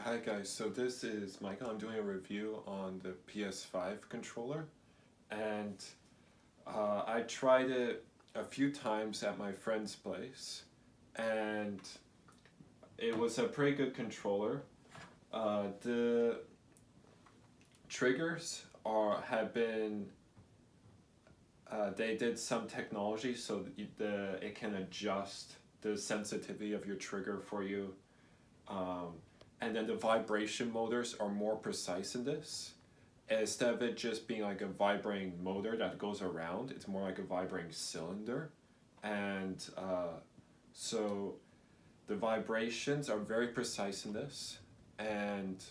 Hi guys, so this is Michael. I'm doing a review on the PS5 controller, and I tried it a few times at my friend's place, and it was a pretty good controller. The triggers have been they did some technology so that it can adjust the sensitivity of your trigger for you. And then the vibration motors are more precise in this. Instead of it just being like a vibrating motor that goes around, it's more like a vibrating cylinder. And so the vibrations are very precise in this. And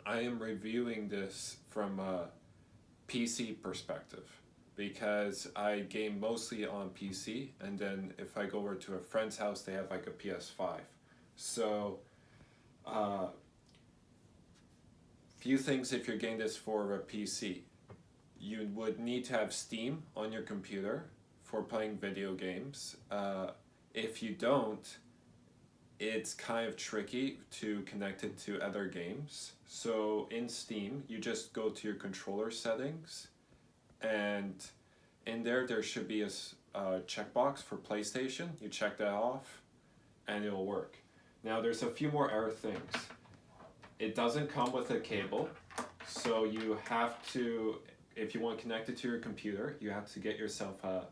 I am reviewing this from a PC perspective because I game mostly on PC, and then if I go over to a friend's house, they have like a PS5. So few things if you're getting this for a PC. You would need to have Steam on your computer for playing video games. If you don't, it's kind of tricky to connect it to other games. So in Steam, you just go to your controller settings, and in there should be a checkbox for PlayStation. You check that off, and it'll work. Now there's a few more error things. It doesn't come with a cable, so you have to, if you want to connect it to your computer, you have to get yourself a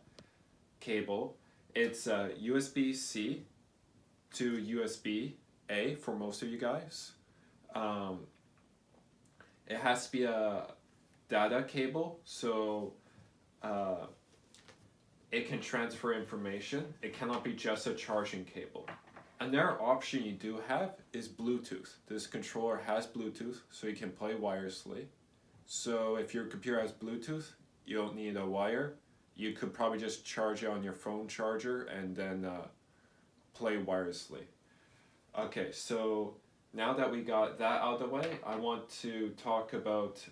cable. It's USB-C to USB-A for most of you guys. It has to be a data cable, so it can transfer information. It cannot be just a charging cable. Another option you do have is Bluetooth. This controller has Bluetooth, so you can play wirelessly. So if your computer has Bluetooth, you don't need a wire. You could probably just charge it on your phone charger and then play wirelessly. Okay, so now that we got that out of the way, I want to talk about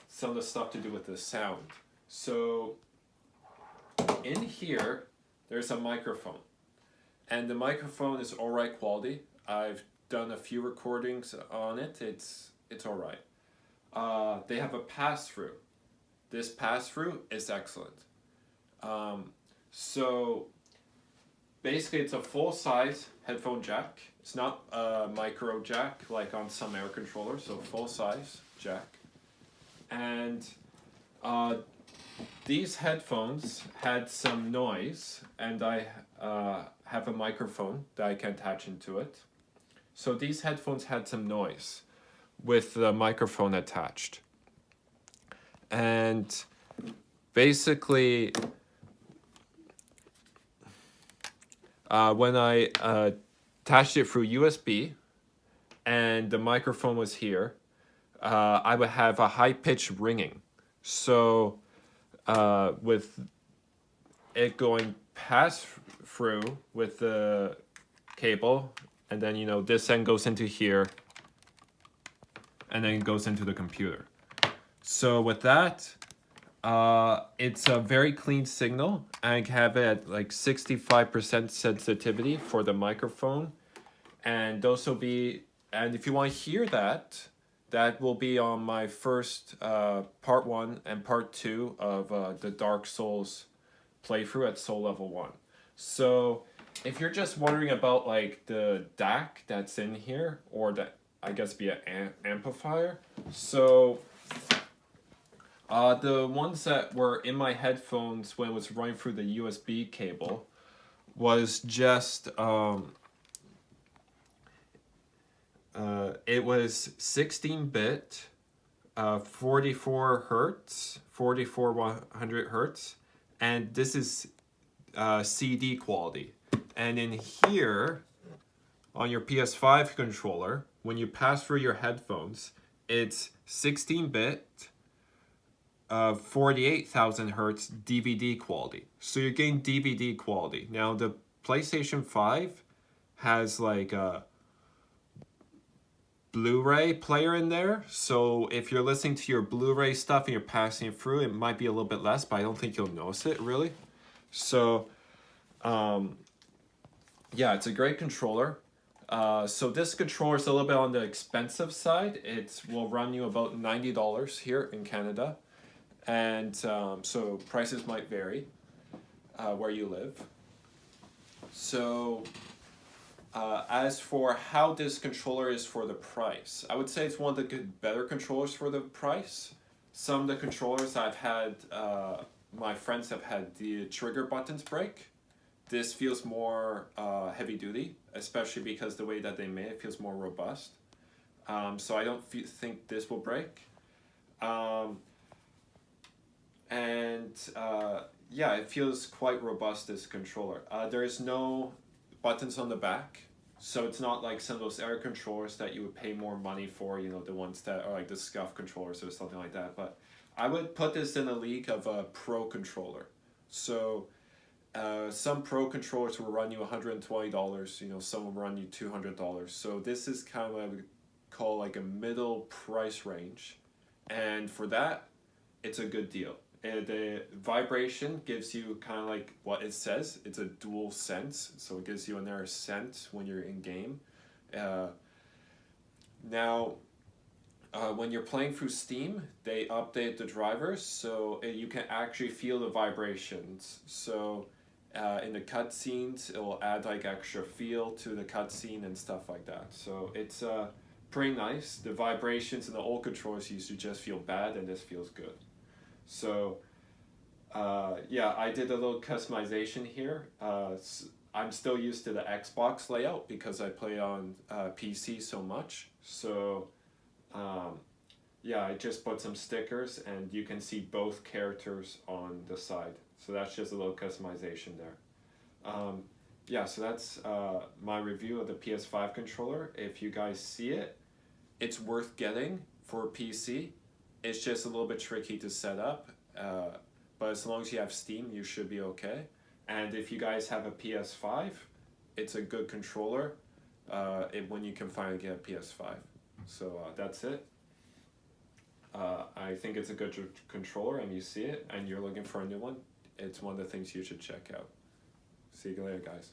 some of the stuff to do with the sound. So in here, there's a microphone. And the microphone is alright quality. I've done a few recordings on it. It's alright. They have a pass-through. This pass-through is excellent. So basically it's a full-size headphone jack. It's not a micro jack like on some air controllers, so full-size jack. And these headphones had some noise, and I have a microphone that I can attach into it. So these headphones had some noise with the microphone attached. And basically, when I attached it through USB and the microphone was here, I would have a high-pitched ringing. So with it going pass through with the cable, and then this end goes into here, and then it goes into the computer. So with that, it's a very clean signal. I have it at like 65% sensitivity for the microphone, and those will be, and if you want to hear that, that will be on my first part 1 and part 2 of the Dark Souls playthrough at Soul Level 1. So if you're just wondering about like the DAC that's in here, or that I guess be an amplifier, so the ones that were in my headphones when it was running through the USB cable was just it was 16-bit, 44 hertz, 4400 hertz, and this is CD quality. And in here, on your PS5 controller, when you pass through your headphones, it's 16-bit, 48,000 hertz DVD quality. So you're getting DVD quality. Now the PlayStation 5 has like a Blu-ray player in there, so if you're listening to your Blu-ray stuff and you're passing it through, it might be a little bit less, but I don't think you'll notice it really. So yeah, it's a great controller. So this controller is a little bit on the expensive side. It will run you about $90 here in Canada, and so prices might vary where you live. So as for how this controller is for the price, I would say it's one of the better controllers for the price. Some of the controllers I've had, my friends have had the trigger buttons break. This feels more heavy duty, especially because the way that they made it feels more robust. So I don't think this will break. Um, and yeah, it feels quite robust, this controller. There is no buttons on the back, so it's not like some of those air controllers that you would pay more money for, you know, the ones that are like the scuff controllers or something like that. But I would put this in a league of a pro controller. So some pro controllers will run you $120, you know, some will run you $200. So this is kind of what I would call like a middle price range. And for that, it's a good deal. The vibration gives you kind of like what it says. It's a dual sense, so it gives you another sense when you're in game. Uh, now, when you're playing through Steam, they update the drivers so you can actually feel the vibrations. So in the cutscenes, it will add like extra feel to the cutscene and stuff like that. So it's pretty nice. The vibrations in the old controllers used to just feel bad, and this feels good. So yeah, I did a little customization here. I'm still used to the Xbox layout because I play on PC so much. So um, yeah, I just put some stickers and you can see both characters on the side. So that's just a little customization there. Yeah, so that's my review of the PS5 controller. If you guys see it, it's worth getting for a PC. It's just a little bit tricky to set up, but as long as you have Steam, you should be okay. And if you guys have a PS5, it's a good controller when you can finally get a PS5. So that's it. I think it's a good controller, and you see it, and you're looking for a new one. It's one of the things you should check out. See you later, guys.